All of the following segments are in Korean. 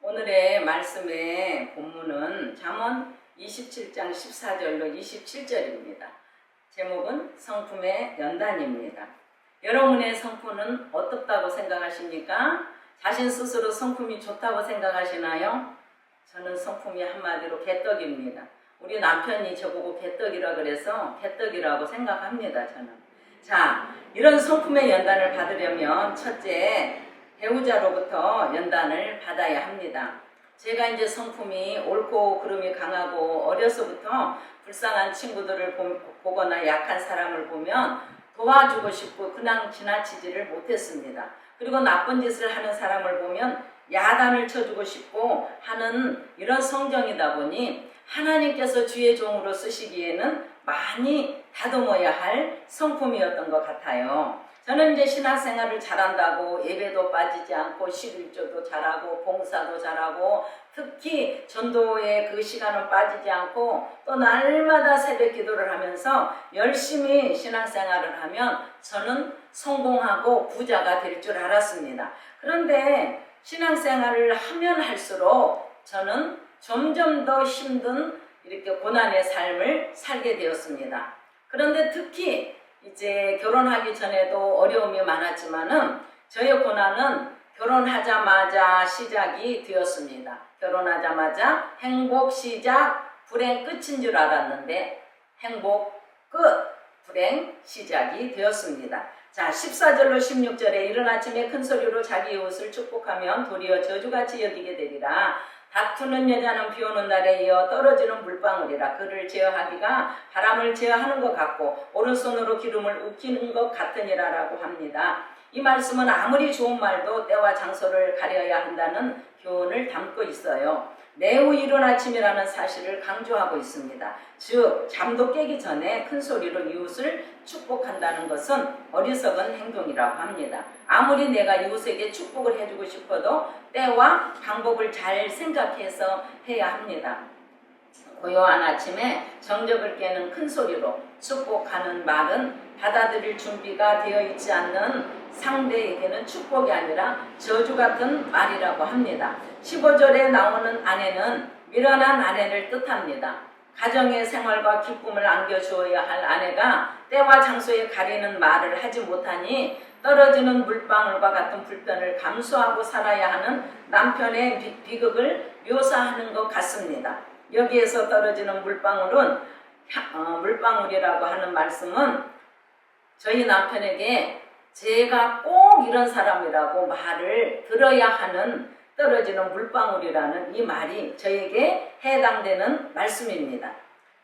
오늘의 말씀의 본문은 잠언 27장 14절로 27절입니다. 제목은 성품의 연단입니다. 여러분의 성품은 어떻다고 생각하십니까? 자신 스스로 성품이 좋다고 생각하시나요? 저는 성품이 한마디로 개떡입니다. 우리 남편이 저보고 개떡이라 그래서 개떡이라고 생각합니다. 저는. 자, 이런 성품의 연단을 받으려면 첫째, 배우자로부터 연단을 받아야 합니다. 제가 이제 성품이 옳고 그름이 강하고 어려서부터 불쌍한 친구들을 보거나 약한 사람을 보면 도와주고 싶고 그냥 지나치지를 못했습니다. 그리고 나쁜 짓을 하는 사람을 보면 야단을 쳐주고 싶고 하는 이런 성정이다 보니 하나님께서 주의 종으로 쓰시기에는 많이 다듬어야 할 성품이었던 것 같아요. 저는 이제 신앙생활을 잘한다고 예배도 빠지지 않고 11조도 잘하고 봉사도 잘하고 특히 전도의 그 시간은 빠지지 않고 또 날마다 새벽 기도를 하면서 열심히 신앙생활을 하면 저는 성공하고 부자가 될 줄 알았습니다. 그런데 신앙생활을 하면 할수록 저는 점점 더 힘든 이렇게 고난의 삶을 살게 되었습니다. 그런데 특히 이제 결혼하기 전에도 어려움이 많았지만은 저의 고난은 결혼하자마자 시작이 되었습니다. 결혼하자마자 행복 시작, 불행 끝인 줄 알았는데 행복 끝, 불행 시작이 되었습니다. 자, 14절로 16절에 이른 아침에 큰 소리로 자기 이웃을 축복하면 도리어 저주같이 여기게 되리라. 다투는 여자는 비오는 날에 이어 떨어지는 물방울이라. 그를 제어하기가 바람을 제어하는 것 같고 오른손으로 기름을 웃기는 것 같으니라 라고 합니다. 이 말씀은 아무리 좋은 말도 때와 장소를 가려야 한다는 교훈을 담고 있어요. 매우 이른 아침이라는 사실을 강조하고 있습니다. 즉 잠도 깨기 전에 큰 소리로 이웃을 축복한다는 것은 어리석은 행동이라고 합니다. 아무리 내가 이웃에게 축복을 해주고 싶어도 때와 방법을 잘 생각해서 해야 합니다. 고요한 아침에 정적을 깨는 큰 소리로 축복하는 말은 받아들일 준비가 되어 있지 않는 상대에게는 축복이 아니라 저주 같은 말이라고 합니다. 15절에 나오는 아내는 미련한 아내를 뜻합니다. 가정의 생활과 기쁨을 안겨주어야 할 아내가 때와 장소에 가리는 말을 하지 못하니 떨어지는 물방울과 같은 불편을 감수하고 살아야 하는 남편의 비극을 묘사하는 것 같습니다. 여기에서 떨어지는 물방울은 물방울이라고 하는 말씀은 저희 남편에게 제가 꼭 이런 사람이라고 말을 들어야 하는 떨어지는 물방울이라는 이 말이 저에게 해당되는 말씀입니다.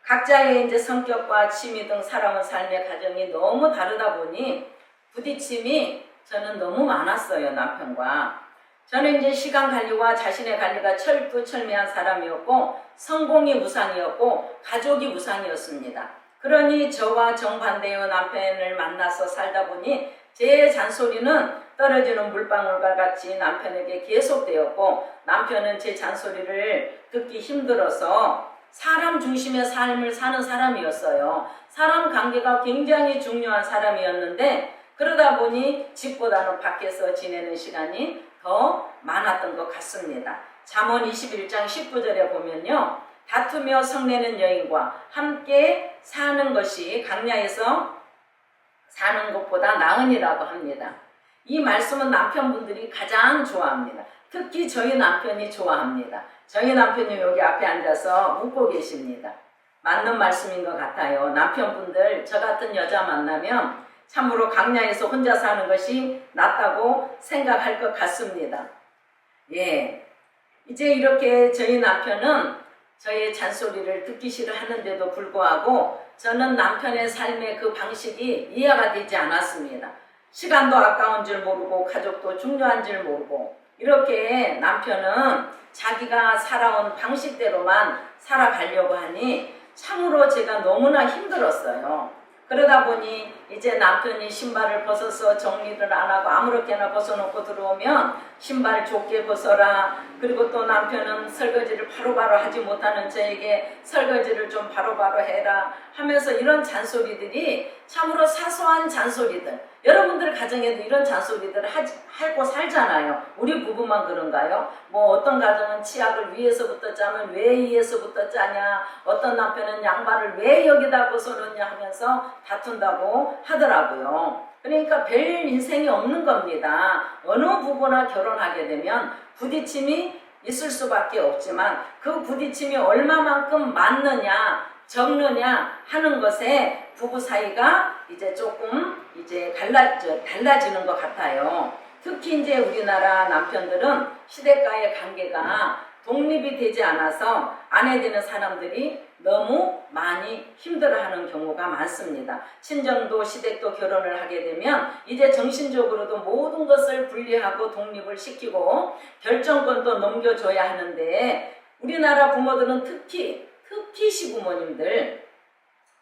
각자의 이제 성격과 취미 등 살아온 삶의 과정이 너무 다르다 보니 부딪힘이 저는 너무 많았어요, 남편과. 저는 이제 시간 관리와 자신의 관리가 철두철미한 사람이었고 성공이 우상이었고 가족이 우상이었습니다. 그러니 저와 정반대의 남편을 만나서 살다 보니 제 잔소리는 떨어지는 물방울과 같이 남편에게 계속되었고 남편은 제 잔소리를 듣기 힘들어서 사람 중심의 삶을 사는 사람이었어요. 사람 관계가 굉장히 중요한 사람이었는데 그러다 보니 집보다는 밖에서 지내는 시간이 더 많았던 것 같습니다. 잠언 21장 19절에 보면요. 다투며 성내는 여인과 함께 사는 것이 강야에서 사는 것보다 나으니라고 합니다. 이 말씀은 남편분들이 가장 좋아합니다. 특히 저희 남편이 좋아합니다. 저희 남편이 여기 앞에 앉아서 웃고 계십니다. 맞는 말씀인 것 같아요. 남편분들 저 같은 여자 만나면 참으로 강야에서 혼자 사는 것이 낫다고 생각할 것 같습니다. 예, 이제 이렇게 저희 남편은 저의 잔소리를 듣기 싫어하는데도 불구하고 저는 남편의 삶의 그 방식이 이해가 되지 않았습니다. 시간도 아까운 줄 모르고 가족도 중요한 줄 모르고 이렇게 남편은 자기가 살아온 방식대로만 살아가려고 하니 참으로 제가 너무나 힘들었어요. 그러다 보니 이제 남편이 신발을 벗어서 정리를 안 하고 아무렇게나 벗어놓고 들어오면 신발 좁게 벗어라. 그리고 또 남편은 설거지를 바로바로 하지 못하는 저에게 설거지를 좀 바로바로 해라 하면서 이런 잔소리들이 참으로 사소한 잔소리들, 여러분들 가정에도 이런 잔소리들을 하고 살잖아요. 우리 부부만 그런가요? 뭐 어떤 가정은 치약을 위에서부터 짜면 왜 위에서부터 짜냐, 어떤 남편은 양말을 왜 여기다 벗어놓냐 하면서 다툰다고 하더라고요. 그러니까 별 인생이 없는 겁니다. 어느 부부나 결혼하게 되면 부딪힘이 있을 수밖에 없지만 그 부딪힘이 얼마만큼 많느냐 적느냐 하는 것에 부부 사이가 이제 조금 이제 달라지는 것 같아요. 특히 이제 우리나라 남편들은 시댁과의 관계가 독립이 되지 않아서 아내 되는 사람들이 너무 많이 힘들어하는 경우가 많습니다. 친정도 시댁도 결혼을 하게 되면 이제 정신적으로도 모든 것을 분리하고 독립을 시키고 결정권도 넘겨줘야 하는데 우리나라 부모들은 특히 시부모님들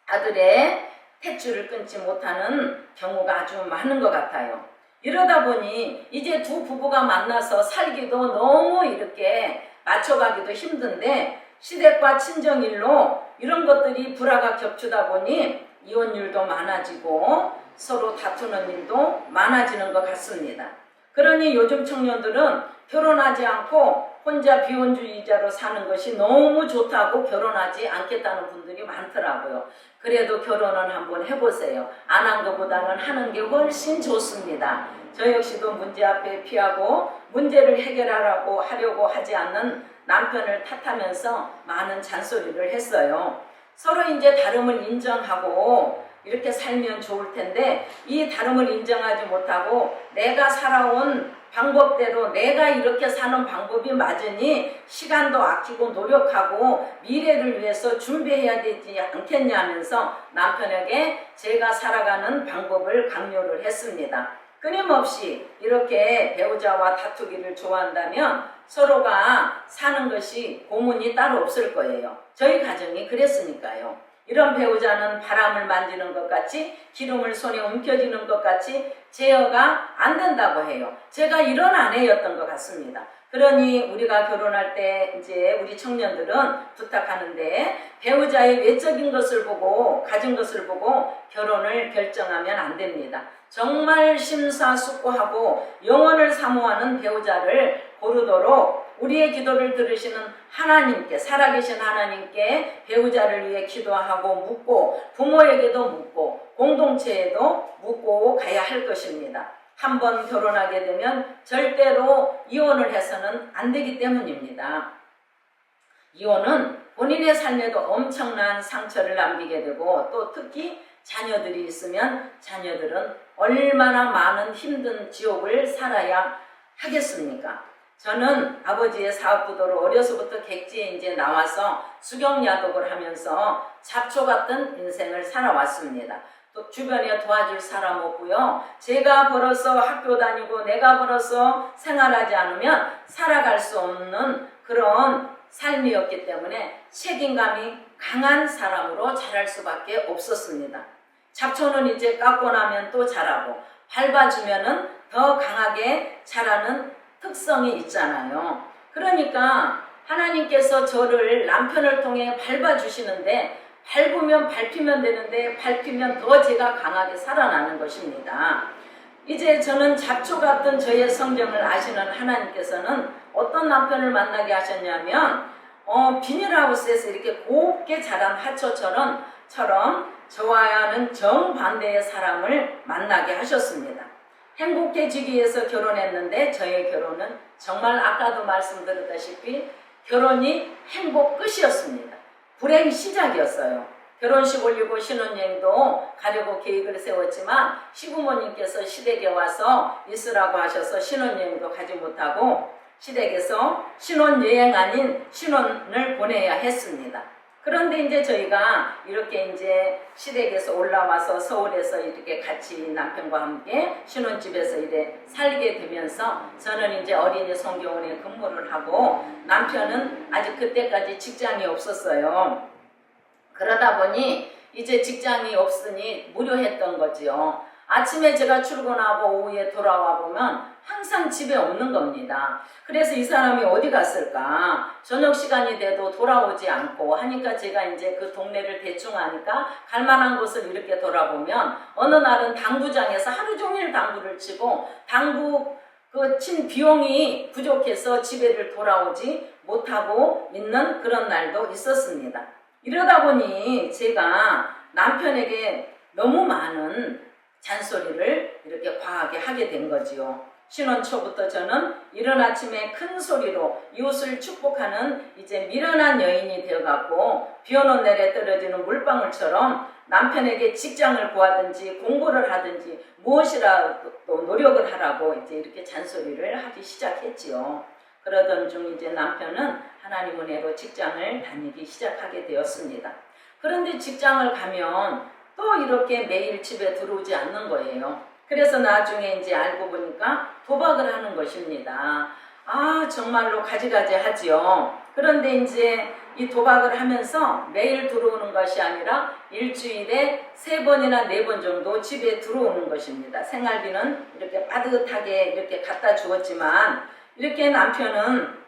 아들의 탯줄을 끊지 못하는 경우가 아주 많은 것 같아요. 이러다 보니 이제 두 부부가 만나서 살기도 너무 이렇게 맞춰가기도 힘든데 시댁과 친정일로 이런 것들이 불화가 겹치다 보니 이혼율도 많아지고 서로 다투는 일도 많아지는 것 같습니다. 그러니 요즘 청년들은 결혼하지 않고 혼자 비혼주의자로 사는 것이 너무 좋다고 결혼하지 않겠다는 분들이 많더라고요. 그래도 결혼은 한번 해보세요. 안 한 것보다는 하는 게 훨씬 좋습니다. 저 역시도 문제 앞에 피하고 문제를 해결하려고 하지 않는 남편을 탓하면서 많은 잔소리를 했어요. 서로 이제 다름을 인정하고 이렇게 살면 좋을 텐데 이 다름을 인정하지 못하고 내가 살아온 방법대로 내가 이렇게 사는 방법이 맞으니 시간도 아끼고 노력하고 미래를 위해서 준비해야 되지 않겠냐면서 남편에게 제가 살아가는 방법을 강요를 했습니다. 끊임없이 이렇게 배우자와 다투기를 좋아한다면 서로가 사는 것이 고문이 따로 없을 거예요. 저희 가정이 그랬으니까요. 이런 배우자는 바람을 만지는 것 같이 기름을 손에 움켜쥐는 것 같이 제어가 안 된다고 해요. 제가 이런 아내였던 것 같습니다. 그러니 우리가 결혼할 때 이제 우리 청년들은 부탁하는데 배우자의 외적인 것을 보고 가진 것을 보고 결혼을 결정하면 안 됩니다. 정말 심사숙고하고 영혼을 사모하는 배우자를 고르도록 우리의 기도를 들으시는 하나님께, 살아계신 하나님께 배우자를 위해 기도하고 묻고 부모에게도 묻고 공동체에도 묻고 가야 할 것입니다. 한번 결혼하게 되면 절대로 이혼을 해서는 안 되기 때문입니다. 이혼은 본인의 삶에도 엄청난 상처를 남기게 되고 또 특히 자녀들이 있으면 자녀들은 얼마나 많은 힘든 지옥을 살아야 하겠습니까? 저는 아버지의 사업부도로 어려서부터 객지에 이제 나와서 수경야독을 하면서 잡초 같은 인생을 살아왔습니다. 또 주변에 도와줄 사람 없고요. 제가 벌어서 학교 다니고 내가 벌어서 생활하지 않으면 살아갈 수 없는 그런 삶이었기 때문에 책임감이 강한 사람으로 자랄 수밖에 없었습니다. 잡초는 이제 깎고 나면 또 자라고 밟아주면은 더 강하게 자라는 특성이 있잖아요. 그러니까 하나님께서 저를 남편을 통해 밟아주시는데 밟으면 밟히면 되는데 밟히면 더 제가 강하게 살아나는 것입니다. 이제 저는 잡초 같은 저의 성정을 아시는 하나님께서는 어떤 남편을 만나게 하셨냐면 비닐하우스에서 이렇게 곱게 자란 하초처럼 저와는 정반대의 사람을 만나게 하셨습니다. 행복해지기 위해서 결혼했는데 저의 결혼은 정말 아까도 말씀드렸다시피 결혼이 행복 끝이었습니다. 불행 시작이었어요. 결혼식 올리고 신혼여행도 가려고 계획을 세웠지만 시부모님께서 시댁에 와서 있으라고 하셔서 신혼여행도 가지 못하고 시댁에서 신혼여행 아닌 신혼을 보내야 했습니다. 그런데 이제 저희가 이렇게 이제 시댁에서 올라와서 서울에서 이렇게 같이 남편과 함께 신혼집에서 이래 살게 되면서 저는 이제 어린이 성교원에 근무를 하고 남편은 아직 그때까지 직장이 없었어요. 그러다 보니 이제 직장이 없으니 무료했던 거지요. 아침에 제가 출근하고 오후에 돌아와 보면 항상 집에 없는 겁니다. 그래서 이 사람이 어디 갔을까? 저녁 시간이 돼도 돌아오지 않고 하니까 제가 이제 그 동네를 대충 아니까 갈 만한 곳을 이렇게 돌아보면 어느 날은 당구장에서 하루 종일 당구를 치고 당구 그 친 비용이 부족해서 집에를 돌아오지 못하고 있는 그런 날도 있었습니다. 이러다 보니 제가 남편에게 너무 많은 잔소리를 이렇게 과하게 하게 된 거지요. 신혼 초부터 저는 이른 아침에 큰 소리로 이웃을 축복하는 이제 미련한 여인이 되어갖고 비 오는 날에 떨어지는 물방울처럼 남편에게 직장을 구하든지 공부를 하든지 무엇이라도 노력을 하라고 이제 이렇게 잔소리를 하기 시작했지요. 그러던 중 이제 남편은 하나님 은혜로 직장을 다니기 시작하게 되었습니다. 그런데 직장을 가면 또 이렇게 매일 집에 들어오지 않는 거예요. 그래서 나중에 이제 알고 보니까 도박을 하는 것입니다. 아, 정말로 가지가지 하지요. 그런데 이제 이 도박을 하면서 매일 들어오는 것이 아니라 일주일에 3번이나 4번 정도 집에 들어오는 것입니다. 생활비는 이렇게 빠듯하게 이렇게 갖다 주었지만 이렇게 남편은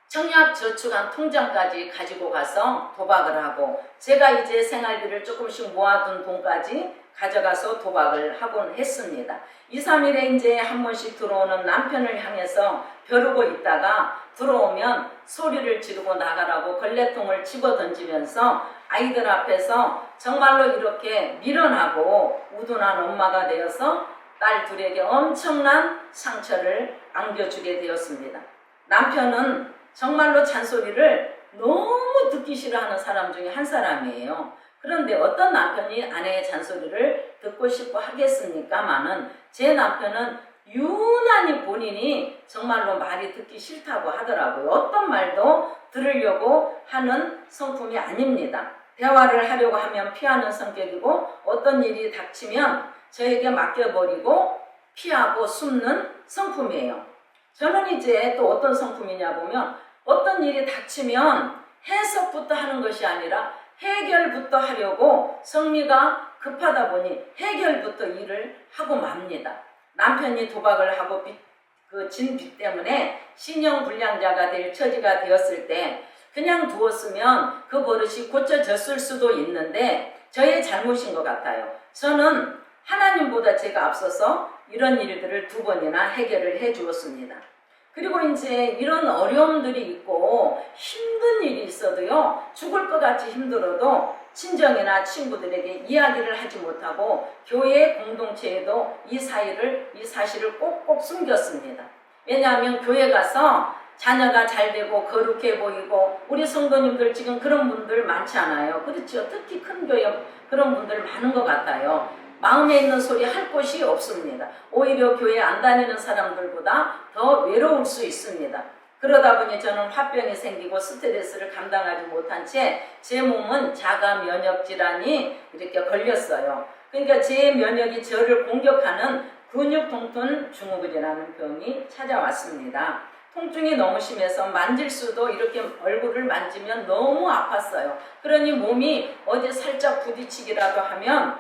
청약저축한 통장까지 가지고 가서 도박을 하고 제가 이제 생활비를 조금씩 모아둔 돈까지 가져가서 도박을 하곤 했습니다. 2, 3일에 이제 한 번씩 들어오는 남편을 향해서 벼르고 있다가 들어오면 소리를 지르고 나가라고 걸레통을 집어 던지면서 아이들 앞에서 정말로 이렇게 미련하고 우둔한 엄마가 되어서 딸 둘에게 엄청난 상처를 안겨주게 되었습니다. 남편은 정말로 잔소리를 너무 듣기 싫어하는 사람 중에 한 사람이에요. 그런데 어떤 남편이 아내의 잔소리를 듣고 싶어 하겠습니까마는 제 남편은 유난히 본인이 정말로 말이 듣기 싫다고 하더라고요. 어떤 말도 들으려고 하는 성품이 아닙니다. 대화를 하려고 하면 피하는 성격이고 어떤 일이 닥치면 저에게 맡겨버리고 피하고 숨는 성품이에요. 저는 이제 또 어떤 성품이냐 보면 어떤 일이 닥치면 해석부터 하는 것이 아니라 해결부터 하려고 성미가 급하다 보니 해결부터 일을 하고 맙니다. 남편이 도박을 하고 진 빚 때문에 신용불량자가 될 처지가 되었을 때 그냥 두었으면 그 버릇이 고쳐졌을 수도 있는데 저의 잘못인 것 같아요. 저는 하나님보다 제가 앞서서 이런 일들을 2번이나 해결을 해 주었습니다. 그리고 이제 이런 어려움들이 있고 힘든 일이 있어도요, 죽을 것 같이 힘들어도 친정이나 친구들에게 이야기를 하지 못하고 교회 공동체에도 이 사실을 꼭꼭 숨겼습니다. 왜냐하면 교회 가서 자녀가 잘 되고 거룩해 보이고 우리 성도님들 지금 그런 분들 많지 않아요. 그렇죠. 특히 큰 교회 그런 분들 많은 것 같아요. 마음에 있는 소리 할 곳이 없습니다. 오히려 교회 안 다니는 사람들보다 더 외로울 수 있습니다. 그러다 보니 저는 화병이 생기고 스트레스를 감당하지 못한 채 제 몸은 자가 면역 질환이 이렇게 걸렸어요. 그러니까 제 면역이 저를 공격하는 근육 통증 증후군이라는 병이 찾아왔습니다. 통증이 너무 심해서 만질 수도 이렇게 얼굴을 만지면 너무 아팠어요. 그러니 몸이 어디 살짝 부딪히기라도 하면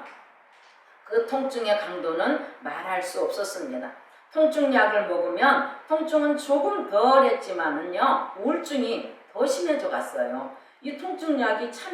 그 통증의 강도는 말할 수 없었습니다. 통증약을 먹으면 통증은 조금 덜했지만은요, 우울증이 더 심해져 갔어요. 이 통증약이 참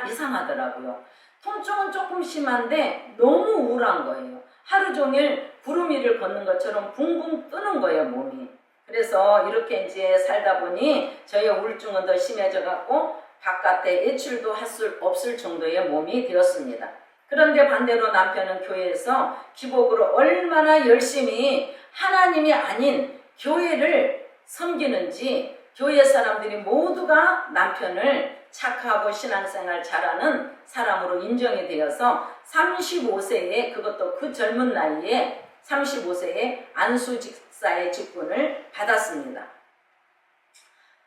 이상하더라고요. 통증은 조금 심한데 너무 우울한 거예요. 하루 종일 구름 위를 걷는 것처럼 붕붕 뜨는 거예요, 몸이. 그래서 이렇게 이제 살다 보니 저의 우울증은 더 심해져 갖고 바깥에 외출도 할 수 없을 정도의 몸이 되었습니다. 그런데 반대로 남편은 교회에서 기복으로 얼마나 열심히 하나님이 아닌 교회를 섬기는지 교회 사람들이 모두가 남편을 착하고 신앙생활 잘하는 사람으로 인정이 되어서 35세에 그것도 그 젊은 나이에 35세에 안수직사의 직분을 받았습니다.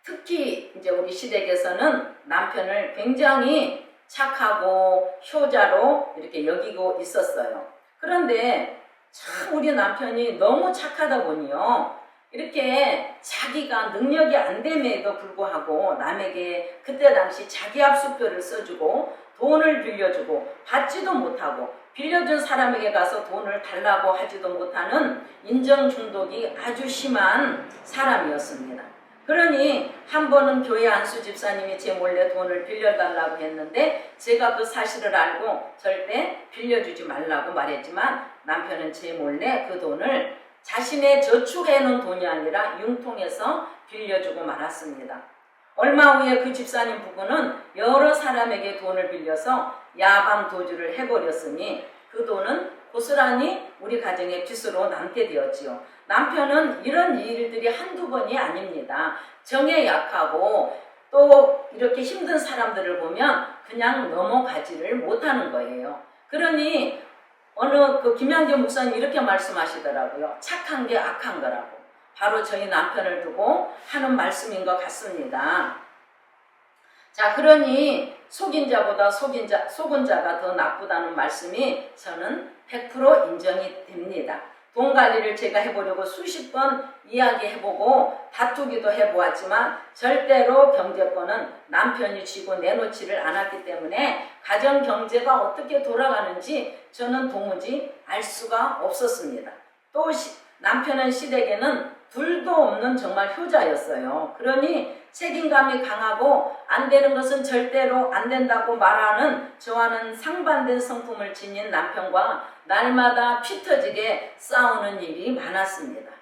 특히 이제 우리 시댁에서는 남편을 굉장히 착하고 효자로 이렇게 여기고 있었어요. 그런데 참 우리 남편이 너무 착하다 보니요, 이렇게 자기가 능력이 안 됨에도 불구하고 남에게 그때 당시 자기 합수표를 써주고 돈을 빌려주고 받지도 못하고 빌려준 사람에게 가서 돈을 달라고 하지도 못하는 인정 중독이 아주 심한 사람이었습니다. 그러니 한 번은 교회 안수 집사님이 제 몰래 돈을 빌려달라고 했는데 제가 그 사실을 알고 절대 빌려주지 말라고 말했지만 남편은 제 몰래 그 돈을 자신의 저축해놓은 돈이 아니라 융통해서 빌려주고 말았습니다. 얼마 후에 그 집사님 부부는 여러 사람에게 돈을 빌려서 야밤 도주를 해버렸으니 그 돈은 고스란히 우리 가정의 빚으로 남게 되었지요. 남편은 이런 일들이 한두 번이 아닙니다. 정에 약하고 또 이렇게 힘든 사람들을 보면 그냥 넘어가지를 못하는 거예요. 그러니 어느 그 김양재 목사님 이렇게 말씀하시더라고요. 착한 게 악한 거라고. 바로 저희 남편을 두고 하는 말씀인 것 같습니다. 자, 그러니 속인 자보다 속은 자가 더 나쁘다는 말씀이 저는 100% 인정이 됩니다. 돈 관리를 제가 해보려고 수십 번 이야기해보고 다투기도 해보았지만 절대로 경제권은 남편이 쥐고 내놓지를 않았기 때문에 가정 경제가 어떻게 돌아가는지 저는 도무지 알 수가 없었습니다. 또 남편은 시댁에는 둘도 없는 정말 효자였어요. 그러니 책임감이 강하고 안 되는 것은 절대로 안 된다고 말하는 저와는 상반된 성품을 지닌 남편과 날마다 피 터지게 싸우는 일이 많았습니다.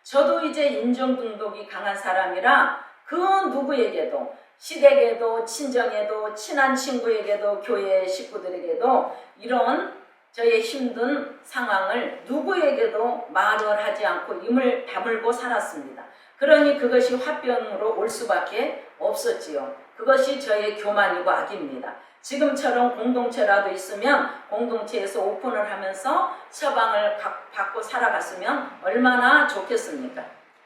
저도 이제 인정 중독이 강한 사람이라 그 누구에게도 시댁에도 친정에도 친한 친구에게도 교회 식구들에게도 이런 저의 힘든 상황을 누구에게도 말을 하지 않고 입을 다물고 살았습니다. 그러니 그것이 화병으로 올 수밖에 없었지요. 그것이 저의 교만이고 악입니다. 지금처럼 공동체라도 있으면 공동체에서 오픈을 하면서 처방을 받고 살아갔으면 얼마나 좋겠습니까?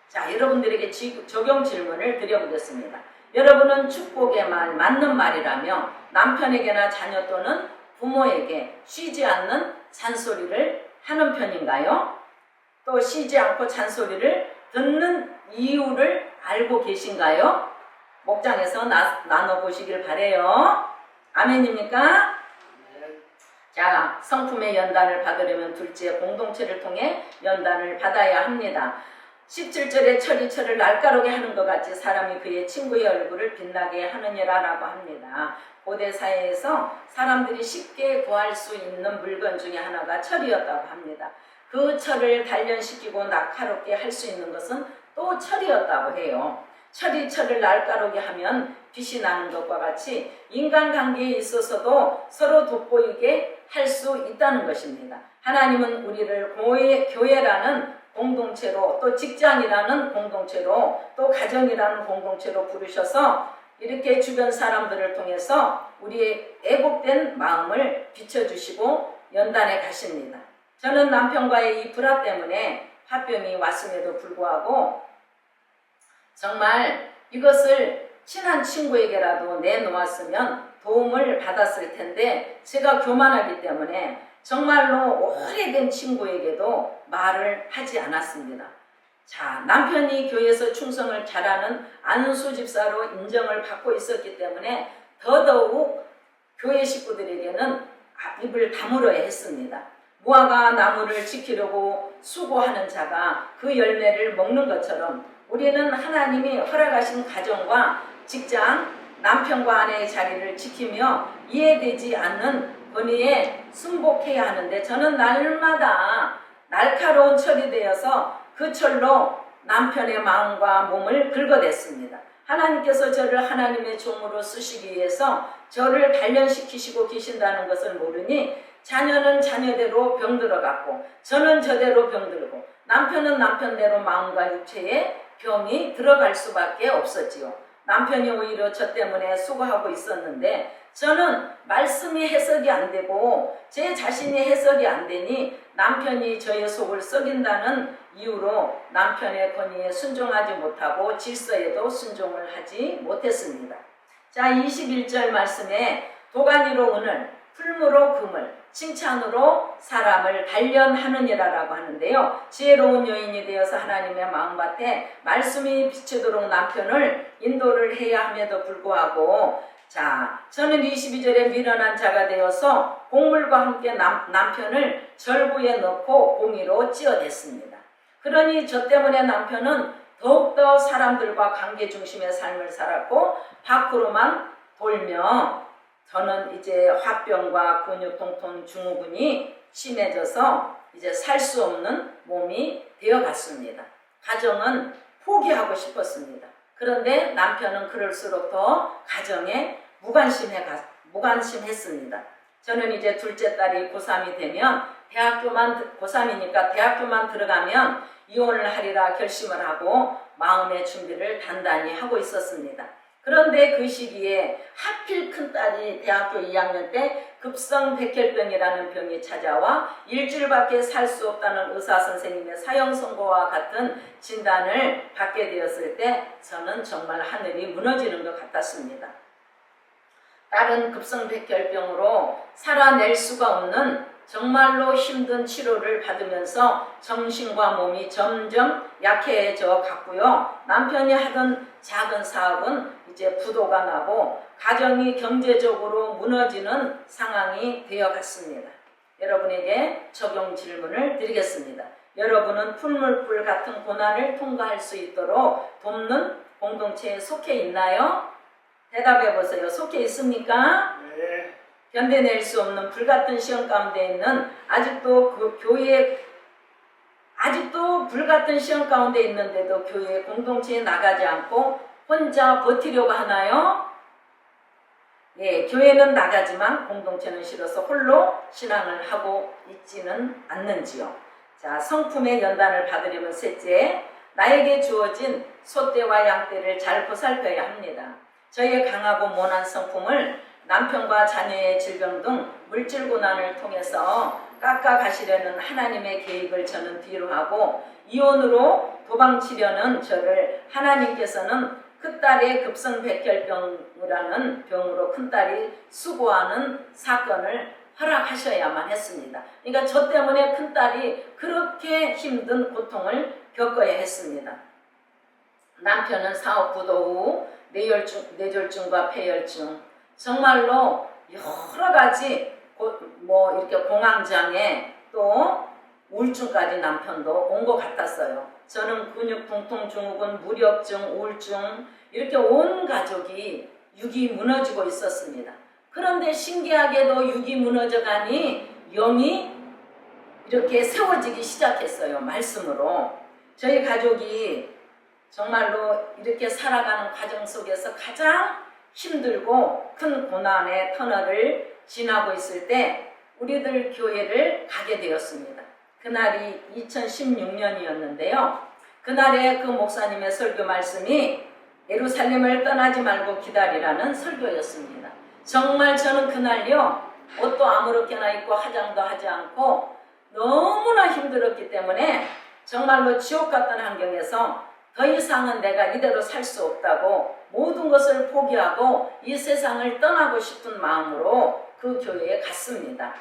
자, 여러분들에게 적용 질문을 드려보겠습니다. 여러분은 축복의 말, 맞는 말이라며 남편에게나 자녀 또는 부모에게 쉬지 않는 잔소리를 하는 편인가요? 또 쉬지 않고 잔소리를 듣는 이유를 알고 계신가요? 목장에서 나눠보시길 바래요. 아멘입니까? 자, 성품의 연단을 받으려면 둘째 공동체를 통해 연단을 받아야 합니다. 17절에 철이 철을 날카롭게 하는 것 같이 사람이 그의 친구의 얼굴을 빛나게 하느니라 라고 합니다. 고대 사회에서 사람들이 쉽게 구할 수 있는 물건 중에 하나가 철이었다고 합니다. 그 철을 단련시키고 날카롭게 할 수 있는 것은 또 철이었다고 해요. 철이 철을 날카롭게 하면 빛이 나는 것과 같이 인간관계에 있어서도 서로 돋보이게 할 수 있다는 것입니다. 하나님은 우리를 교회라는 공동체로 또 직장이라는 공동체로 또 가정이라는 공동체로 부르셔서 이렇게 주변 사람들을 통해서 우리의 애곡된 마음을 비춰주시고 연단해 가십니다. 저는 남편과의 이 불화 때문에 화병이 왔음에도 불구하고 정말 이것을 친한 친구에게라도 내놓았으면 도움을 받았을 텐데 제가 교만하기 때문에 정말로 오래된 친구에게도 말을 하지 않았습니다. 자, 남편이 교회에서 충성을 잘하는 안수 집사로 인정을 받고 있었기 때문에 더더욱 교회 식구들에게는 입을 다물어야 했습니다. 무화과 나무를 지키려고 수고하는 자가 그 열매를 먹는 것처럼 우리는 하나님이 허락하신 가정과 직장, 남편과 아내의 자리를 지키며 이해되지 않는 권위에 순복해야 하는데 저는 날마다 날카로운 철이 되어서 그 철로 남편의 마음과 몸을 긁어댔습니다. 하나님께서 저를 하나님의 종으로 쓰시기 위해서 저를 단련시키시고 계신다는 것을 모르니 자녀는 자녀대로 병들어갔고 저는 저대로 병들고 남편은 남편대로 마음과 육체에 병이 들어갈 수밖에 없었지요. 남편이 오히려 저 때문에 수고하고 있었는데 저는 말씀이 해석이 안 되고 제 자신이 해석이 안 되니 남편이 저의 속을 썩인다는 이유로 남편의 권위에 순종하지 못하고 질서에도 순종을 하지 못했습니다. 자, 21절 말씀에 도가니로 은을, 풀무로 금을, 칭찬으로 사람을 단련하느니라라고 하는데요. 지혜로운 여인이 되어서 하나님의 마음밭에 말씀이 비추도록 남편을 인도를 해야 함에도 불구하고, 자, 저는 22절에 미련한 자가 되어서 곡물과 함께 남편을 절구에 넣고 공의로 찌어댔습니다. 그러니 저 때문에 남편은 더욱더 사람들과 관계 중심의 삶을 살았고 밖으로만 돌며 저는 이제 화병과 근육통통 증후군이 심해져서 이제 살 수 없는 몸이 되어갔습니다. 가정은 포기하고 싶었습니다. 그런데 남편은 그럴수록 더 가정에 무관심했습니다. 저는 이제 둘째 딸이 고3이 되면 고3이니까 대학교만 들어가면 이혼을 하리라 결심을 하고 마음의 준비를 단단히 하고 있었습니다. 그런데 그 시기에 하필 큰딸이 대학교 2학년 때 급성백혈병이라는 병이 찾아와 일주일밖에 살 수 없다는 의사선생님의 사형선고와 같은 진단을 받게 되었을 때 저는 정말 하늘이 무너지는 것 같았습니다. 딸은 급성백혈병으로 살아낼 수가 없는 정말로 힘든 치료를 받으면서 정신과 몸이 점점 약해져 갔고요. 남편이 하던 작은 사업은 이제 부도가 나고 가정이 경제적으로 무너지는 상황이 되어갔습니다. 여러분에게 적용 질문을 드리겠습니다. 여러분은 풀물불 같은 고난을 통과할 수 있도록 돕는 공동체에 속해 있나요? 대답해 보세요. 속해 있습니까? 네. 견뎌낼 수 없는 불같은 시험 가운데 있는 아직도 불같은 시험 가운데 있는데도 교회 공동체에 나가지 않고 혼자 버티려고 하나요? 예, 교회는 나가지만 공동체는 싫어서 홀로 신앙을 하고 있지는 않는지요. 자, 성품의 연단을 받으려면 셋째, 나에게 주어진 소떼와 양떼를 잘 보살펴야 합니다. 저희의 강하고 모난 성품을 남편과 자녀의 질병 등 물질 고난을 통해서 깎아가시려는 하나님의 계획을 저는 뒤로 하고 이혼으로 도망치려는 저를 하나님께서는 큰딸의 급성백혈병이라는 병으로 큰딸이 수고하는 사건을 허락하셔야만 했습니다. 그러니까 저 때문에 큰딸이 그렇게 힘든 고통을 겪어야 했습니다. 남편은 사업 부도 후 뇌졸중과 폐혈증, 정말로 여러 가지 이렇게 공황장애 또 우울증까지 남편도 온 것 같았어요. 저는 근육통통 증후군, 무력증, 우울증 이렇게 온 가족이 육이 무너지고 있었습니다. 그런데 신기하게도 육이 무너져가니 영이 이렇게 세워지기 시작했어요. 말씀으로. 저희 가족이 정말로 이렇게 살아가는 과정 속에서 가장 힘들고 큰 고난의 터널을 지나고 있을 때 우리들 교회를 가게 되었습니다. 그날이 2016년이었는데요. 그날의 그 목사님의 설교 말씀이 예루살렘을 떠나지 말고 기다리라는 설교였습니다. 정말 저는 그날요, 옷도 아무렇게나 입고 화장도 하지 않고 너무나 힘들었기 때문에 정말로 지옥 같은 환경에서 더 이상은 내가 이대로 살 수 없다고 모든 것을 포기하고 이 세상을 떠나고 싶은 마음으로 그 교회에 갔습니다.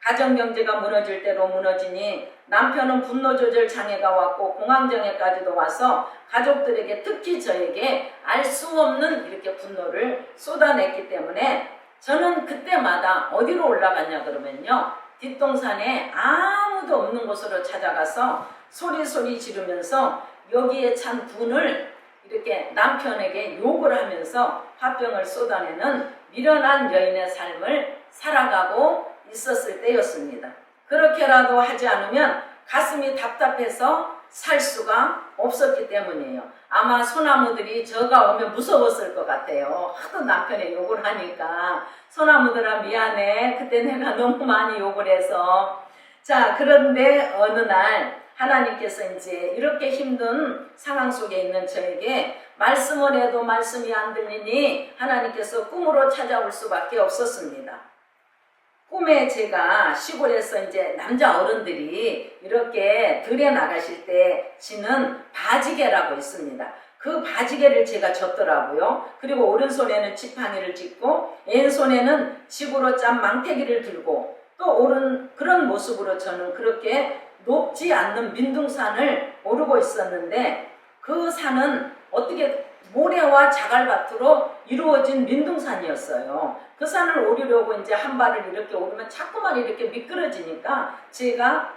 가정경제가 무너질 대로 무너지니 남편은 분노조절 장애가 왔고 공황장애까지도 와서 가족들에게 특히 저에게 알 수 없는 이렇게 분노를 쏟아냈기 때문에 저는 그때마다 어디로 올라갔냐 그러면요, 뒷동산에 아무도 없는 곳으로 찾아가서 소리 지르면서 여기에 찬 분을 이렇게 남편에게 욕을 하면서 화병을 쏟아내는 미련한 여인의 삶을 살아가고 있었을 때였습니다. 그렇게라도 하지 않으면 가슴이 답답해서 살 수가 없었기 때문이에요. 아마 소나무들이 저가 오면 무서웠을 것 같아요. 하도 남편의 욕을 하니까 소나무들아 미안해, 그때 내가 너무 많이 욕을 해서. 자, 그런데 어느 날 하나님께서 이제 이렇게 힘든 상황 속에 있는 저에게 말씀을 해도 말씀이 안 들리니 하나님께서 꿈으로 찾아올 수밖에 없었습니다. 꿈에 제가 시골에서 이제 남자 어른들이 이렇게 들에 나가실 때 지는 바지개라고 있습니다. 그 바지개를 제가 졌더라고요. 그리고 오른손에는 지팡이를 짚고 왼손에는 집으로 짠 망태기를 들고 또 오른 그런 모습으로 저는 그렇게 높지 않는 민둥산을 오르고 있었는데 그 산은 어떻게 모래와 자갈밭으로 이루어진 민둥산이었어요. 그 산을 오르려고 이제 한 발을 이렇게 오르면 자꾸만 이렇게 미끄러지니까 제가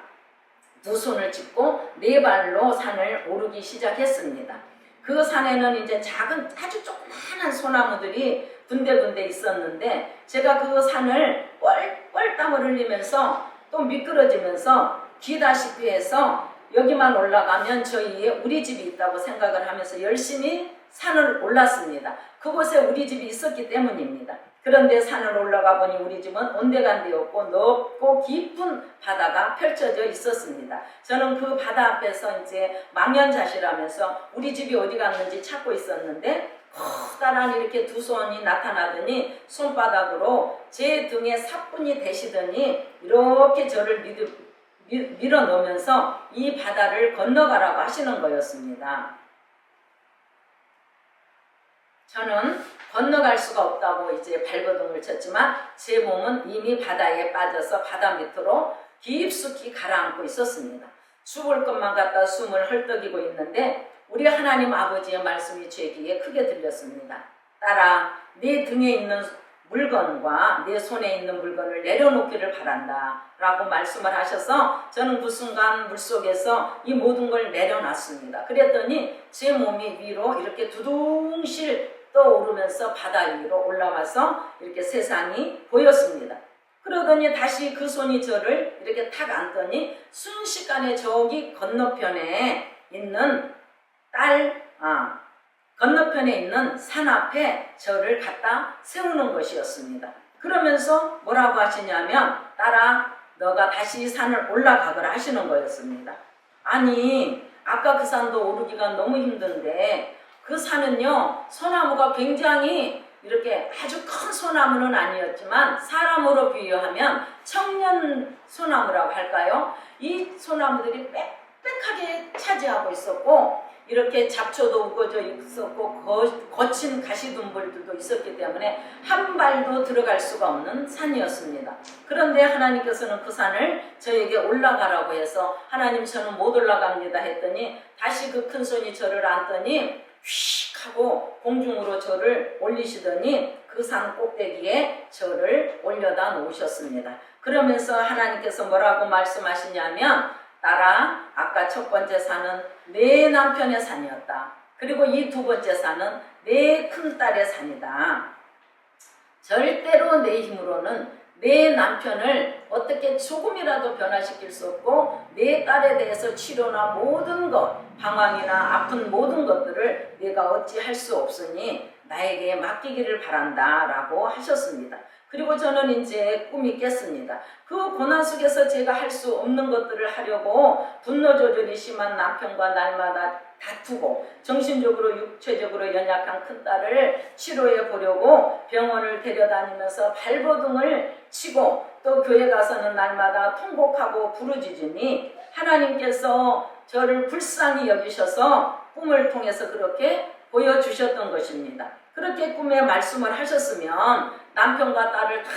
두 손을 짚고 네 발로 산을 오르기 시작했습니다. 그 산에는 이제 작은 아주 조그마한 소나무들이 군데군데 있었는데 제가 그 산을 뻘뻘땀을 흘리면서 또 미끄러지면서 기다시피 해서 여기만 올라가면 저희의 우리 집이 있다고 생각을 하면서 열심히 산을 올랐습니다. 그곳에 우리 집이 있었기 때문입니다. 그런데 산을 올라가 보니 우리 집은 온데간데없고 넓고 깊은 바다가 펼쳐져 있었습니다. 저는 그 바다 앞에서 이제 망연자실하면서 우리 집이 어디 갔는지 찾고 있었는데 커다란 이렇게 두 손이 나타나더니 손바닥으로 제 등에 사뿐히 대시더니 이렇게 저를 밀어 넣으면서 이 바다를 건너가라고 하시는 거였습니다. 저는 건너갈 수가 없다고 이제 발버둥을 쳤지만 제 몸은 이미 바다에 빠져서 바다 밑으로 깊숙이 가라앉고 있었습니다. 죽을 것만 같다 숨을 헐떡이고 있는데 우리 하나님 아버지의 말씀이 제 귀에 크게 들렸습니다. 딸아, 네 등에 있는 물건과 내 손에 있는 물건을 내려놓기를 바란다 라고 말씀을 하셔서 저는 그 순간 물속에서 이 모든 걸 내려놨습니다. 그랬더니 제 몸이 위로 이렇게 두둥실 떠오르면서 바다 위로 올라와서 이렇게 세상이 보였습니다. 그러더니 다시 그 손이 저를 이렇게 탁 안더니 순식간에 저기 건너편에 있는 건너편에 있는 산 앞에 저를 갖다 세우는 것이었습니다. 그러면서 뭐라고 하시냐면 딸아, 너가 다시 산을 올라가거라 하시는 거였습니다. 아니, 아까 그 산도 오르기가 너무 힘든데 그 산은요, 소나무가 굉장히 이렇게 아주 큰 소나무는 아니었지만 사람으로 비유하면 청년 소나무라고 할까요? 이 소나무들이 빽빽하게 차지하고 있었고 이렇게 잡초도 우거져 있었고 거친 가시덤불들도 있었기 때문에 한 발도 들어갈 수가 없는 산이었습니다. 그런데 하나님께서는 그 산을 저에게 올라가라고 해서 하나님 저는 못 올라갑니다 했더니 다시 그 큰 손이 저를 안더니 휙 하고 공중으로 저를 올리시더니 그 산 꼭대기에 저를 올려다 놓으셨습니다. 그러면서 하나님께서 뭐라고 말씀하시냐면 딸아, 아까 첫 번째 산은 내 남편의 산이었다. 그리고 이 두 번째 산은 내 큰딸의 산이다. 절대로 내 힘으로는 내 남편을 어떻게 조금이라도 변화시킬 수 없고 내 딸에 대해서 치료나 모든 것, 방황이나 아픈 모든 것들을 내가 어찌할 수 없으니 나에게 맡기기를 바란다 라고 하셨습니다. 그리고 저는 이제 꿈이 깼습니다. 그 고난 속에서 제가 할 수 없는 것들을 하려고 분노 조절이 심한 남편과 날마다 다투고 정신적으로 육체적으로 연약한 큰딸을 치료해 보려고 병원을 데려다니면서 발버둥을 치고 또 교회 가서는 날마다 통곡하고 부르짖으니 하나님께서 저를 불쌍히 여기셔서 꿈을 통해서 그렇게 보여주셨던 것입니다. 그렇게 꿈에 말씀을 하셨으면 남편과 딸을 다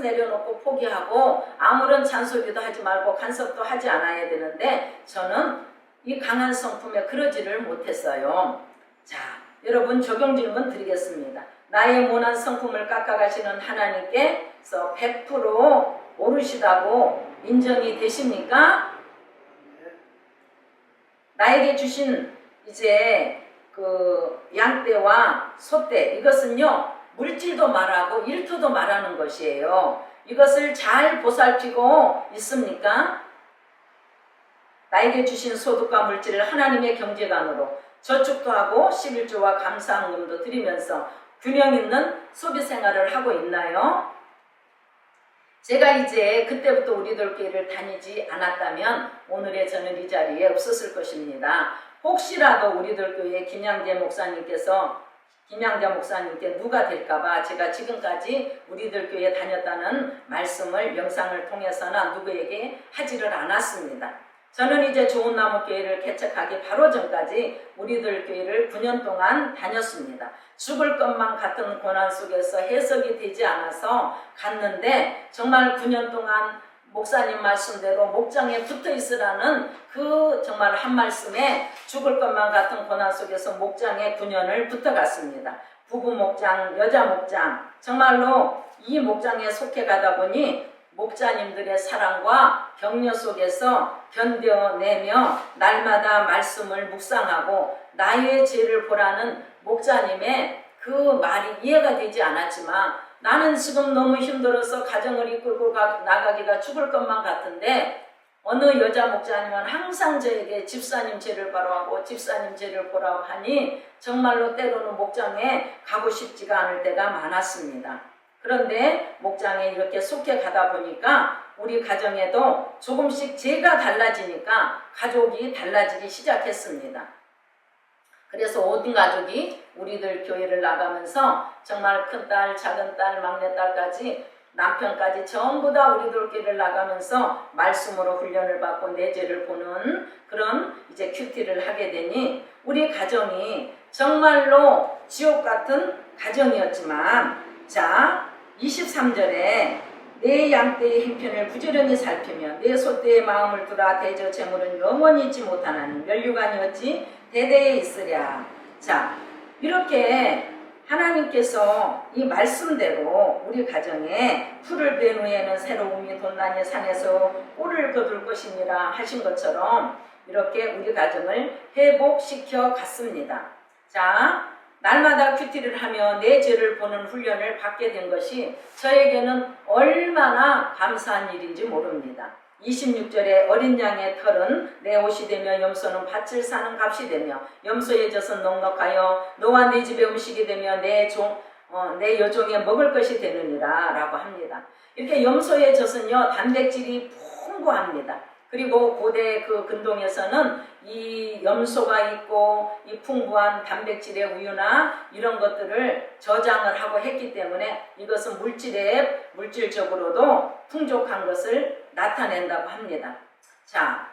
내려놓고 포기하고 아무런 잔소리도 하지 말고 간섭도 하지 않아야 되는데 저는 이 강한 성품에 그러지를 못했어요. 자, 여러분 적용 질문 드리겠습니다. 나의 모난 성품을 깎아가시는 하나님께서 100% 옳으시다고 인정이 되십니까? 나에게 주신 이제 그 양떼와 소떼 이것은요 물질도 말하고 일터도 말하는 것이에요. 이것을 잘 보살피고 있습니까? 나에게 주신 소득과 물질을 하나님의 경제관으로 저축도 하고 11조와 감사헌금도 드리면서 균형 있는 소비 생활을 하고 있나요? 제가 이제 그때부터 우리들 교회를 다니지 않았다면 오늘의 저는 이 자리에 없었을 것입니다. 혹시라도 우리들 교회 김양재 목사님께 누가 될까봐 제가 지금까지 우리들 교회 다녔다는 말씀을 영상을 통해서나 누구에게 하지를 않았습니다. 저는 이제 좋은 나무 교회를 개척하기 바로 전까지 우리들 교회를 9년 동안 다녔습니다. 죽을 것만 같은 고난 속에서 해석이 되지 않아서 갔는데 정말 9년 동안 목사님 말씀대로 목장에 붙어 있으라는 그 정말 한 말씀에 죽을 것만 같은 고난 속에서 목장에 9년을 붙어갔습니다. 부부 목장, 여자 목장, 정말로 이 목장에 속해 가다 보니 목자님들의 사랑과 격려 속에서 견뎌내며 날마다 말씀을 묵상하고 나의 죄를 보라는 목자님의 그 말이 이해가 되지 않았지만 나는 지금 너무 힘들어서 가정을 이끌고 나가기가 죽을 것만 같은데 어느 여자 목자님은 항상 저에게 집사님 죄를 바라고 집사님 죄를 보라고 하니 정말로 때로는 목장에 가고 싶지가 않을 때가 많았습니다. 그런데 목장에 이렇게 속해 가다 보니까 우리 가정에도 조금씩 죄가 달라지니까 가족이 달라지기 시작했습니다. 그래서 온 가족이 우리들 교회를 나가면서 정말 큰딸, 작은딸, 막내딸까지 남편까지 전부 다 우리들 교회를 나가면서 말씀으로 훈련을 받고 내 죄를 보는 그런 이제 큐티를 하게 되니 우리 가정이 정말로 지옥 같은 가정이었지만 자 23절에 내 양떼의 형편을 부지런히 살피며 내 소떼의 마음을 두라 대저 재물은 영원히 있지 못하나니 멸류관이 어찌 대대에 있으랴. 자 이렇게 하나님께서 이 말씀대로 우리 가정에 풀을 벤 후에는 새로움이 돋나니 산에서 꿀을 거둘 것이니라 하신 것처럼 이렇게 우리 가정을 회복시켜 갔습니다. 자 날마다 큐티를 하며 내 죄를 보는 훈련을 받게 된 것이 저에게는 얼마나 감사한 일인지 모릅니다. 26절에 어린 양의 털은 내 옷이 되며 염소는 밭을 사는 값이 되며 염소의 젖은 넉넉하여 너와 네 집의 음식이 되며 내 여종의 먹을 것이 되느니라 라고 합니다. 이렇게 염소의 젖은요 단백질이 풍부합니다. 그리고 고대 그 근동에서는 이 염소가 있고 이 풍부한 단백질의 우유나 이런 것들을 저장을 하고 했기 때문에 이것은 물질적으로도 풍족한 것을 나타낸다고 합니다. 자,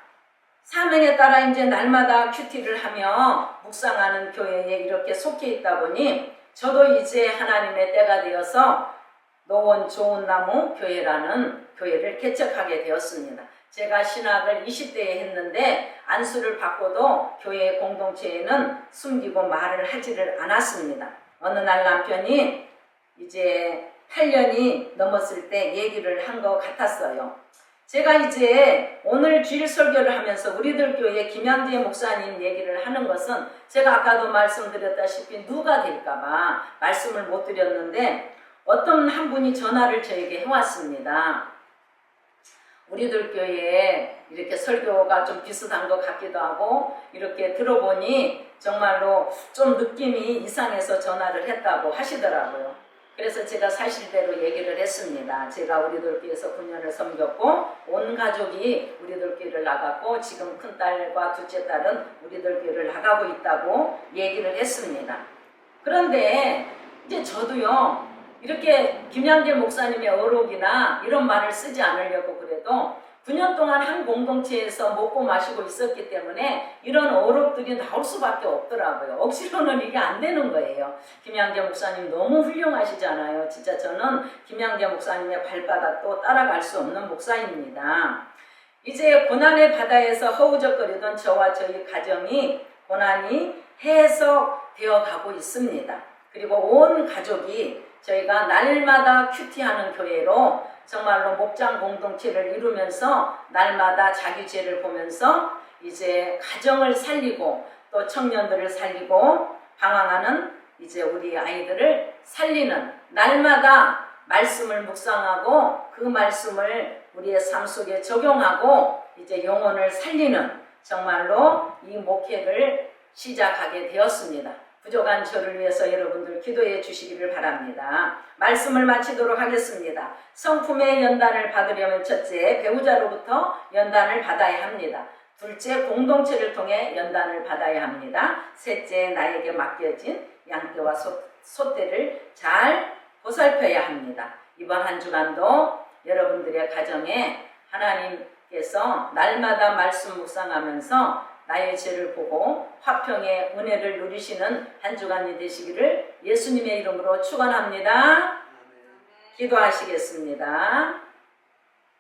사명에 따라 이제 날마다 큐티를 하며 묵상하는 교회에 이렇게 속해 있다 보니 저도 이제 하나님의 때가 되어서 노원 좋은 나무 교회라는 교회를 개척하게 되었습니다. 제가 신학을 20대에 했는데 안수를 받고도 교회 공동체에는 숨기고 말을 하지를 않았습니다. 어느 날 남편이 이제 8년이 넘었을 때 얘기를 한 것 같았어요. 제가 이제 오늘 주일 설교를 하면서 우리들 교회 김양재 목사님 얘기를 하는 것은 제가 아까도 말씀드렸다시피 누가 될까봐 말씀을 못 드렸는데 어떤 한 분이 전화를 저에게 해왔습니다. 우리들 교회에 이렇게 설교가 좀 비슷한 것 같기도 하고 이렇게 들어보니 정말로 좀 느낌이 이상해서 전화를 했다고 하시더라고요. 그래서 제가 사실대로 얘기를 했습니다. 제가 우리들 교회에서 9년을 섬겼고 온 가족이 우리들 교회를 나갔고 지금 큰딸과 둘째 딸은 우리들 교회를 나가고 있다고 얘기를 했습니다. 그런데 이제 저도요 이렇게 김양재 목사님의 어록이나 이런 말을 쓰지 않으려고 그래도 9년 동안 한 공동체에서 먹고 마시고 있었기 때문에 이런 어록들이 나올 수밖에 없더라고요. 억지로는 이게 안 되는 거예요. 김양재 목사님 너무 훌륭하시잖아요. 진짜 저는 김양재 목사님의 발바닥도 따라갈 수 없는 목사입니다. 이제 고난의 바다에서 허우적거리던 저와 저희 가정이 고난이 해석되어 가고 있습니다. 그리고 온 가족이 저희가 날마다 큐티하는 교회로 정말로 목장 공동체를 이루면서 날마다 자기 죄를 보면서 이제 가정을 살리고 또 청년들을 살리고 방황하는 이제 우리 아이들을 살리는 날마다 말씀을 묵상하고 그 말씀을 우리의 삶 속에 적용하고 이제 영혼을 살리는 정말로 이 목회를 시작하게 되었습니다. 부족한 저를 위해서 여러분들 기도해 주시기를 바랍니다. 말씀을 마치도록 하겠습니다. 성품의 연단을 받으려면 첫째, 배우자로부터 연단을 받아야 합니다. 둘째, 공동체를 통해 연단을 받아야 합니다. 셋째, 나에게 맡겨진 양떼와 소떼를 잘 보살펴야 합니다. 이번 한 주간도 여러분들의 가정에 하나님께서 날마다 말씀 묵상하면서 나의 죄를 보고 화평의 은혜를 누리시는 한 주간이 되시기를 예수님의 이름으로 축원합니다. 기도하시겠습니다.